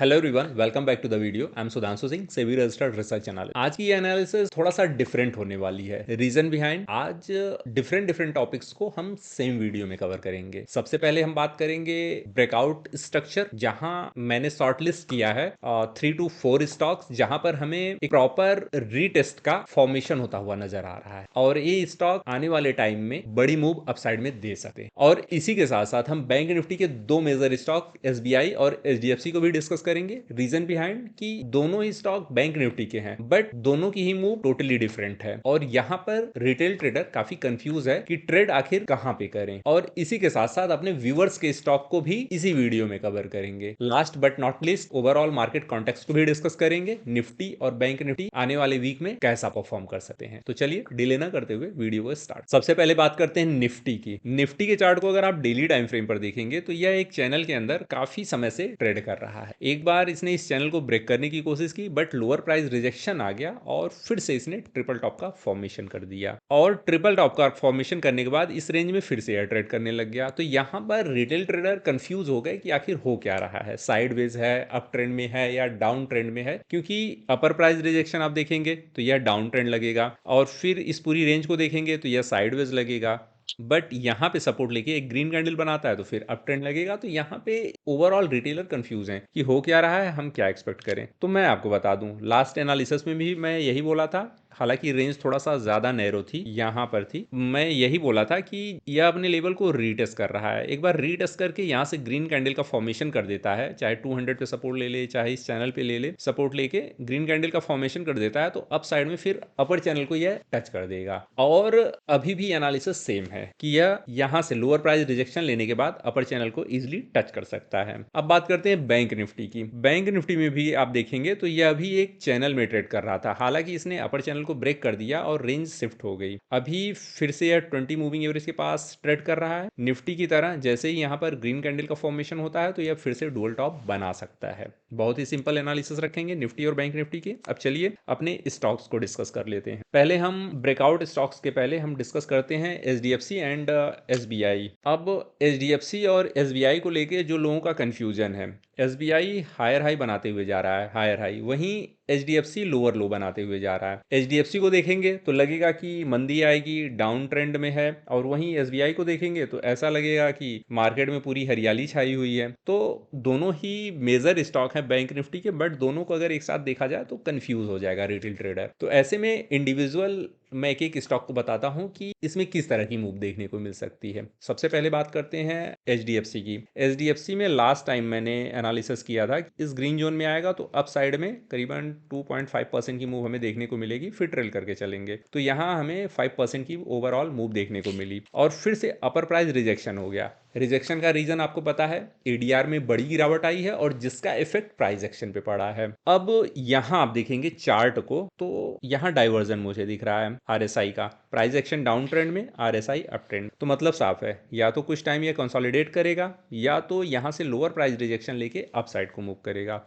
Hello everyone, welcome back to the video. I am Sudhanshu Singh, SEBI registered research analyst. आज की ये analysis थोड़ा सा डिफरेंट होने वाली है। रीजन बिहाइंड, आज डिफरेंट डिफरेंट टॉपिक्स को हम सेम वीडियो में कवर करेंगे। सबसे पहले हम बात करेंगे ब्रेकआउट स्ट्रक्चर, जहां मैंने शॉर्टलिस्ट किया है 3 to 4 स्टॉक्स, जहां पर हमें एक प्रॉपर रीटेस्ट का फॉर्मेशन होता हुआ नजर आ रहा है और ये स्टॉक आने वाले टाइम में बड़ी मूव अपसाइड में दे सकते हैं। और इसी के साथ साथ हम बैंक निफ्टी के दो मेजर स्टॉक एसबीआई और एचडीएफसी को भी डिस्कस करेंगे। रीजन बिहाइंड कि दोनों ही स्टॉक बैंक निफ्टी के हैं, बट दोनों की ही मूव टोटली डिफरेंट है और यहाँ पर रिटेल ट्रेडर काफी कंफ्यूज है कि ट्रेड आखिर कहां पे करें। और इसी के साथ साथ अपने व्यूवर्स के स्टॉक को भी इसी वीडियो में कवर करेंगे। Last but not least, overall market context को भी डिस्कस करेंगे। निफ्टी और बैंक निफ्टी आने वाले वीक में कैसा परफॉर्म कर सकते हैं। तो चलिए डिले ना करते हुए वीडियो को स्टार्ट। सबसे पहले बात करते हैं निफ्टी की। निफ्टी के चार्ट को अगर आप डेली टाइम फ्रेम पर देखेंगे तो यह एक चैनल के अंदर काफी समय से ट्रेड कर रहा है। एक बार इसने इस चैनल को ब्रेक करने की कोशिश की, बट लोअर प्राइस रिजेक्शन आ गया और फिर से इसने ट्रिपल टॉप का फॉर्मेशन कर दिया और ट्रिपल टॉप का फॉर्मेशन करने के बाद इस रेंज में फिर से एयर ट्रेड करने लग गया। तो यहां पर रिटेल ट्रेडर कंफ्यूज हो गए कि आखिर हो क्या रहा है, साइडवेज है, अप ट्रेंड में है या डाउन ट्रेंड में है। क्योंकि अपर प्राइस रिजेक्शन आप देखेंगे तो यह डाउन ट्रेंड लगेगा और फिर इस पूरी रेंज को देखेंगे तो यह साइडवेज लगेगा, बट यहां पे सपोर्ट लेके एक ग्रीन कैंडल बनाता है तो फिर अप ट्रेंड लगेगा। तो यहां पे ओवरऑल रिटेलर कंफ्यूज हैं कि हो क्या रहा है, हम क्या एक्सपेक्ट करें। तो मैं आपको बता दूं, लास्ट एनालिसिस में भी मैं यही बोला था, हालांकि रेंज थोड़ा सा ज्यादा नैरो थी, यहां पर थी। मैं यही बोला था कि यह अपने लेवल को रीटेस्ट कर रहा है। एक बार रीटेस्ट करके यहां से ग्रीन कैंडल का फॉर्मेशन कर देता है, चाहे 200 पे सपोर्ट ले ले, चाहे इस चैनल पे ले ले, सपोर्ट लेके ग्रीन कैंडल का फॉर्मेशन कर देता है तो अप साइड में फिर अपर चैनल को यह टच कर देगा। और अभी भी एनालिसिस सेम है कि यह यहां से लोअर प्राइस रिजेक्शन लेने के बाद अपर चैनल को इजिली टच कर सकता है। अब बात करते हैं बैंक निफ्टी की। बैंक निफ्टी में भी आप देखेंगे तो यह अभी एक चैनल में ट्रेड कर रहा था, हालांकि इसने अपर चैनल को ब्रेक कर दिया और रेंज शिफ्ट हो गई। अभी फिर से यह 20 मूविंग एवरेज के पास ट्रेड कर रहा है। निफ्टी की तरह जैसे ही यहां पर ग्रीन कैंडल का फॉर्मेशन होता है तो यह फिर से डुअल टॉप बना सकता है। बहुत ही सिंपल एनालिसिस रखेंगे निफ्टी और बैंक निफ्टी की। अब चलिए अपने स्टॉक्स को डिस्कस कर लेते हैं। पहले हम ब्रेकआउट स्टॉक्स के पहले हम डिस्कस करते हैं एचडीएफसी एंड एसबीआई। अब एचडीएफसी और एसबीआई को लेके जो लोगों का कंफ्यूजन है, एसबीआई हायर हाई बनाते हुए जा रहा है, हायर हाई, वहीं एचडीएफसी लोअर लो बनाते हुए जा रहा है। एचडीएफसी को देखेंगे तो लगेगा कि मंदी आएगी, डाउन ट्रेंड में है, और वहीं एसबीआई को देखेंगे तो ऐसा लगेगा कि मार्केट में पूरी हरियाली छाई हुई है। तो दोनों ही मेजर स्टॉक हैं बैंक निफ्टी के, बट दोनों को अगर एक साथ देखा जाए तो कंफ्यूज हो जाएगा रिटेल ट्रेडर। तो ऐसे में इंडिविजुअल मैं एक एक स्टॉक को बताता हूं कि इसमें किस तरह की मूव देखने को मिल सकती है। सबसे पहले बात करते हैं एचडीएफसी की। एचडीएफसी में लास्ट टाइम मैंने एनालिसिस किया था कि इस ग्रीन जोन में आएगा तो अप साइड में करीबन 2.5% की मूव हमें देखने को मिलेगी, फिर ट्रेल करके चलेंगे। तो यहाँ हमें 5% की ओवरऑल मूव देखने को मिली और फिर से अपर प्राइस रिजेक्शन हो गया। रिजेक्शन का रीजन आपको पता है, एडीआर में बड़ी गिरावट आई है और जिसका इफेक्ट प्राइस एक्शन पे पड़ा है। अब यहां आप देखेंगे चार्ट को तो यहां डाइवर्जन मुझे दिख रहा है आरएसआई का। प्राइस एक्शन डाउन ट्रेंड में, आरएसआई अप ट्रेंड। तो मतलब साफ है, या तो कुछ टाइम ये कंसोलिडेट करेगा या तो यहां से लोअर प्राइस रिजेक्शन लेके अप साइड को मूव करेगा।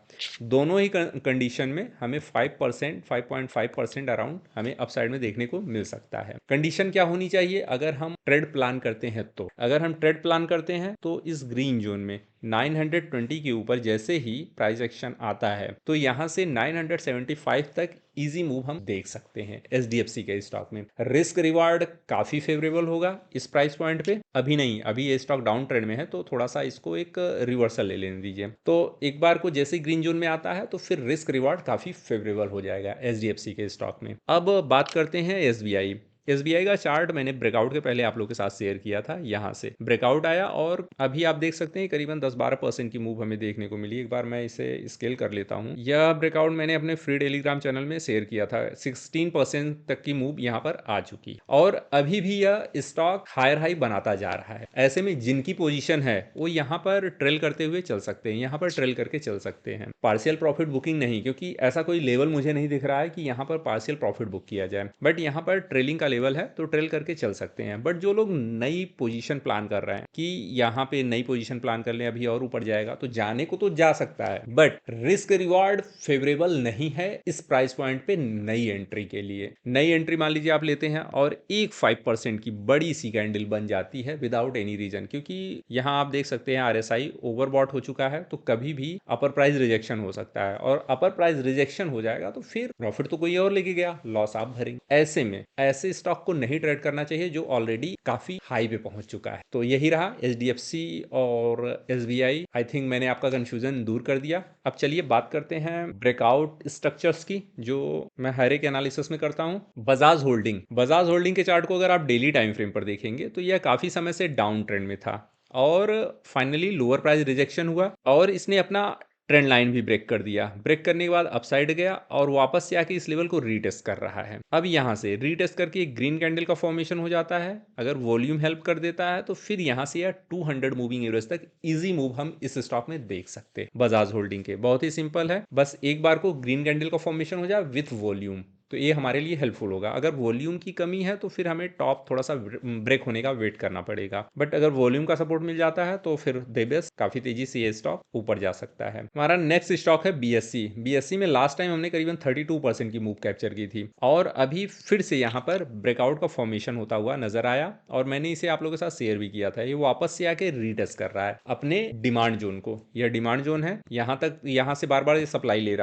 दोनों ही कंडीशन में हमें 5%, 5.5% अराउंड हमें अप साइड में देखने को मिल सकता है। कंडीशन क्या होनी चाहिए अगर हम ट्रेड प्लान करते हैं तो? अगर हम ट्रेड प्लान करते हैं तो इस ग्रीन जोन में 920 के ऊपर जैसे ही प्राइस एक्शन आता है तो यहां से 975 तक इजी मूव हम देख सकते हैं एचडीएफसी के स्टॉक में। रिस्क रिवार्ड काफी फेवरेबल होगा इस प्राइस पॉइंट पे। अभी नहीं, अभी ये स्टॉक डाउन ट्रेंड में है तो थोड़ा सा इसको एक रिवर्सल ले लेने दीजिए। तो एक बार को जैसे ग्रीन जोन में आता है तो फिर रिस्क रिवार्ड काफी फेवरेबल हो जाएगा एचडीएफसी के स्टॉक में। अब बात करते हैं एसबीआई। एसबीआई का चार्ट मैंने ब्रेकआउट के पहले आप लोगों के साथ शेयर किया था। यहां से ब्रेकआउट आया और अभी आप देख सकते हैं करीबन 10-12% की मूव हमें देखने को मिली। एक बार मैं इसे स्केल कर लेता हूं। यह ब्रेकआउट मैंने अपने फ्री टेलीग्राम चैनल में शेयर किया था। 16% तक की मूव यहां पर आ चुकी और अभी भी यह स्टॉक हायर हाई बनाता जा रहा है। ऐसे में जिनकी पोजीशन है वो यहां पर ट्रेल करते हुए चल सकते हैं, यहां पर ट्रेल करके चल सकते हैं। पार्शियल प्रॉफिट बुकिंग नहीं, क्योंकि ऐसा कोई लेवल मुझे नहीं दिख रहा है कि यहां पर पार्शियल प्रॉफिट बुक किया जाए, बट यहां पर ट्रेलिंग का लेवल है तो ट्रेल करके चल सकते हैं। बट जो लोग नई पोजीशन प्लान कर रहे हैं कि यहाँ पे नई पोजीशन प्लान कर लें, अभी और ऊपर जाएगा, तो जाने को तो जा सकता है बट रिस्क रिवॉर्ड फेवरेबल नहीं है इस प्राइस पॉइंट पे नई एंट्री के लिए। नई एंट्री मान लीजिए आप लेते हैं और एक 5% की बड़ी सी कैंडल बन जाती है विदाउट एनी रीजन, क्योंकि यहाँ आप देख सकते हैं आरएसआई ओवरबॉट हो चुका है, तो कभी भी अपर प्राइस रिजेक्शन हो सकता है और अपर प्राइस रिजेक्शन हो जाएगा तो फिर प्रॉफिट तो कोई और लेके गया, लॉस आप भरेंगे। ऐसे में ऐसे स्टॉक को नहीं ट्रेड करना चाहिए जो ऑलरेडी काफी हाई पे पहुंच चुका है। तो यही रहा एचडीएफसी और एसबीआई। आई थिंक मैंने आपका कंफ्यूजन दूर कर दिया। अब चलिए बात करते हैं ब्रेकआउट स्ट्रक्चर्स की, जो मैं हर एक एनालिसिस में करता हूं। बजाज होल्डिंग के चार्ट को अगर आप डेली टाइम फ्रेम पर देखेंगे तो यह काफी समय से डाउन ट्रेंड में था और फाइनली लोअर प्राइस रिजेक्शन हुआ और इसने अपना ट्रेंड लाइन भी ब्रेक कर दिया। ब्रेक करने के बाद अपसाइड गया और वापस से आके इस लेवल को रीटेस्ट कर रहा है। अब यहां से रीटेस्ट करके एक ग्रीन कैंडल का फॉर्मेशन हो जाता है। अगर वॉल्यूम हेल्प कर देता है तो फिर यहां से या 200 मूविंग एवरेज तक इजी मूव हम इस स्टॉक में देख सकते हैं। बजाज होल्डिंग के बहुत ही सिंपल है, बस एक बार को ग्रीन कैंडल का फॉर्मेशन हो जाए विथ वॉल्यूम, तो ये हमारे लिए हेल्पफुल होगा। अगर वॉल्यूम की कमी है तो फिर हमें टॉप थोड़ा सा ब्रेक होने का वेट करना पड़ेगा, बट अगर वॉल्यूम का सपोर्ट मिल जाता है तो फिर देबेस काफी तेजी से ये स्टॉक ऊपर जा सकता है। हमारा नेक्स्ट स्टॉक है बीएससी। बीएससी में लास्ट टाइम हमने करीबन 32% की मूव कैप्चर की थी और अभी फिर से यहाँ पर ब्रेकआउट का फॉर्मेशन होता हुआ नजर आया और मैंने इसे आप लोगों के साथ शेयर भी किया था। ये वापस से आके रीटेस्ट कर रहा है अपने डिमांड जोन को। यह डिमांड जोन है, यहाँ तक यहाँ से बार बार ये सप्लाई ले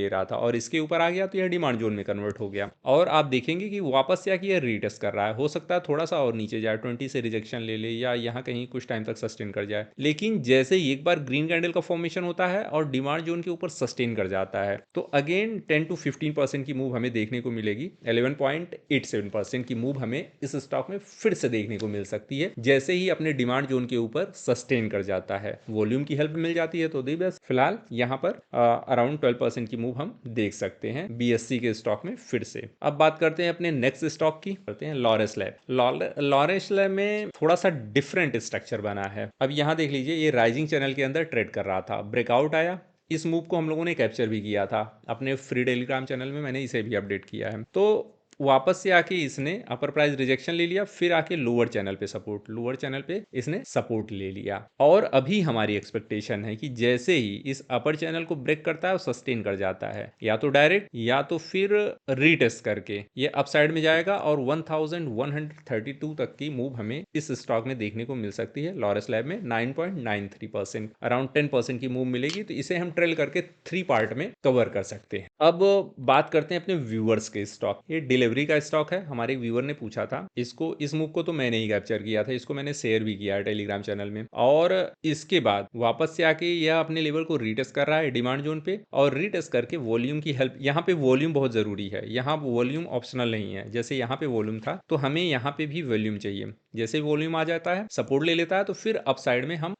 रहा था और इसके ऊपर आ गया तो यह डिमांड जोन में कन्वर्ट हो गया और आप देखेंगे कि वापस से आके ये रीटेस्ट कर रहा है। हो सकता है थोड़ा सा और नीचे जाए, 20 से रिजेक्शन ले या यहाँ कहीं कुछ टाइम तक सस्टेन कर जाए, लेकिन जैसे ही एक बार ग्रीन कैंडल का फॉर्मेशन होता है और डिमांड जोन के ऊपर सस्टेन कर जाता है तो अगेन 10 to 15% की मूव हमें देखने को मिलेगी। 11.87% की मूव हमें इस स्टॉक में फिर से देखने को मिल सकती है जैसे ही अपने डिमांड जोन के ऊपर सस्टेन कर जाता है। वॉल्यूम की हेल्प मिल जाती है तो दी बेस्ट फिलहाल यहाँ पर अराउंड 12% की मूव हम देख सकते हैं बीएससी के स्टॉक में फिर से। अब बात करते हैं अपने नेक्स्ट स्टॉक की, करते हैं लॉरेस लैब। लॉरेस लैब में थोड़ा सा डिफरेंट स्ट्रक्चर बना है। अब यहाँ देख लीजिए ये राइजिंग चैनल के अंदर ट्रेड कर रहा था, ब्रेकआउट आया, इस मूव को हम लोगों ने कैप्चर भी किया था अपने फ्री टेलीग्राम चैनल में, मैंने इसे भी अपडेट किया है। तो वापस से आके इसने अपर प्राइस रिजेक्शन ले लिया, फिर आके लोअर चैनल पे इसने सपोर्ट ले लिया और अभी हमारी एक्सपेक्टेशन है कि जैसे ही इस अपर चैनल को ब्रेक करता है और सस्टेन कर जाता है या तो डायरेक्ट या तो फिर रीटेस्ट करके ये अपसाइड में जाएगा और 1132 तक की मूव हमें इस स्टॉक में देखने को मिल सकती है। लॉरेस लैब में 9.93%, अराउंड 10% की मूव मिलेगी, तो इसे हम ट्रेल करके 3 पार्ट में कवर कर सकते हैं। अब बात करते हैं अपने व्यूअर्स के स्टॉक। ये डिलीवरी का स्टॉक है, हमारे व्यूअर ने पूछा था इसको, इस मूव को तो मैंने ही कैप्चर किया था, इसको मैंने शेयर भी किया है टेलीग्राम चैनल में और इसके बाद वापस से आके यह अपने लेवल को रीटेस्ट कर रहा है डिमांड जोन पे और रीटेस्ट करके वॉल्यूम की हेल्प, यहाँ पे वॉल्यूम बहुत जरूरी है, यहाँ वॉल्यूम ऑप्शनल नहीं है। जैसे यहाँ पे वॉल्यूम था तो हमें यहाँ पे भी वॉल्यूम चाहिए, जैसे वॉल्यूम आ जाता है सपोर्ट ले लेता है तो फिर अप साइड में हम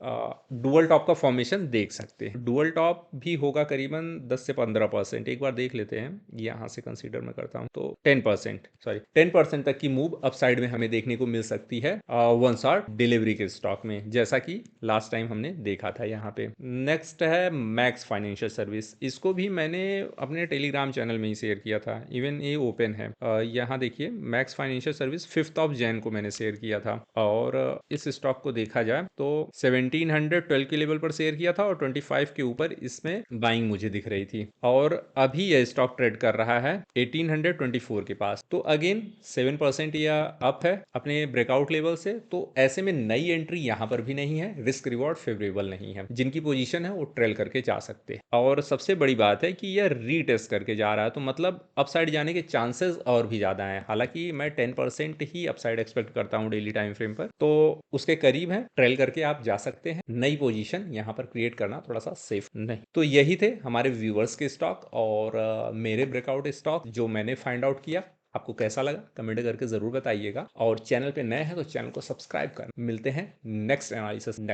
डुअल टॉप का फॉर्मेशन देख सकते हैं। डुअल टॉप भी होगा करीबन 10 से 15%, एक बार देख लेते हैं, यहाँ से कंसीडर मैं करता हूँ तो 10% तक की मूव अप साइड में हमें देखने को मिल सकती है वन शॉट डिलीवरी के स्टॉक में, जैसा कि लास्ट टाइम हमने देखा था यहाँ पे। नेक्स्ट है मैक्स फाइनेंशियल सर्विस, इसको भी मैंने अपने टेलीग्राम चैनल में ही शेयर किया था, इवन ये ओपन है। यहाँ देखिए मैक्स फाइनेंशियल सर्विस 5 जनवरी को मैंने शेयर किया था और इस स्टॉक को देखा जाए तो 1712 के लेवल पर शेयर किया था और 25 के ऊपर इसमें बाइंग मुझे दिख रही थी और अभी यह स्टॉक ट्रेड कर रहा है 1824 के पास, तो अगेन 7% या अप है अपने ब्रेकआउट लेवल से। तो ऐसे में नई एंट्री यहाँ पर भी नहीं है, रिस्क रिवॉर्ड फेवरेबल नहीं है, जिनकी पोजीशन है वो ट्रेल करके जा सकते हैं। और सबसे बड़ी बात है कि यह रीटेस्ट करके जा रहा है तो मतलब अपसाइड जाने के चांसेस और भी ज्यादा हैं। हालांकि मैं 10% ही अपसाइड एक्सपेक्ट करता हूँ डेली टाइम फ्रेम पर, तो उसके करीब है, ट्रेल करके आप जा सकते हैं। नई पोजीशन यहाँ पर क्रिएट करना थोड़ा सा सेफ नहीं। तो यही थे हमारे व्यूअर्स के स्टॉक और मेरे ब्रेकआउट स्टॉक जो मैंने फाइंड आउट किया। आपको कैसा लगा कमेंट करके जरूर बताइएगा और चैनल पे नए हैं तो चैनल को सब्सक्राइब कर। मिलते हैं नेक्स्ट एनालिसिस नेक्स्ट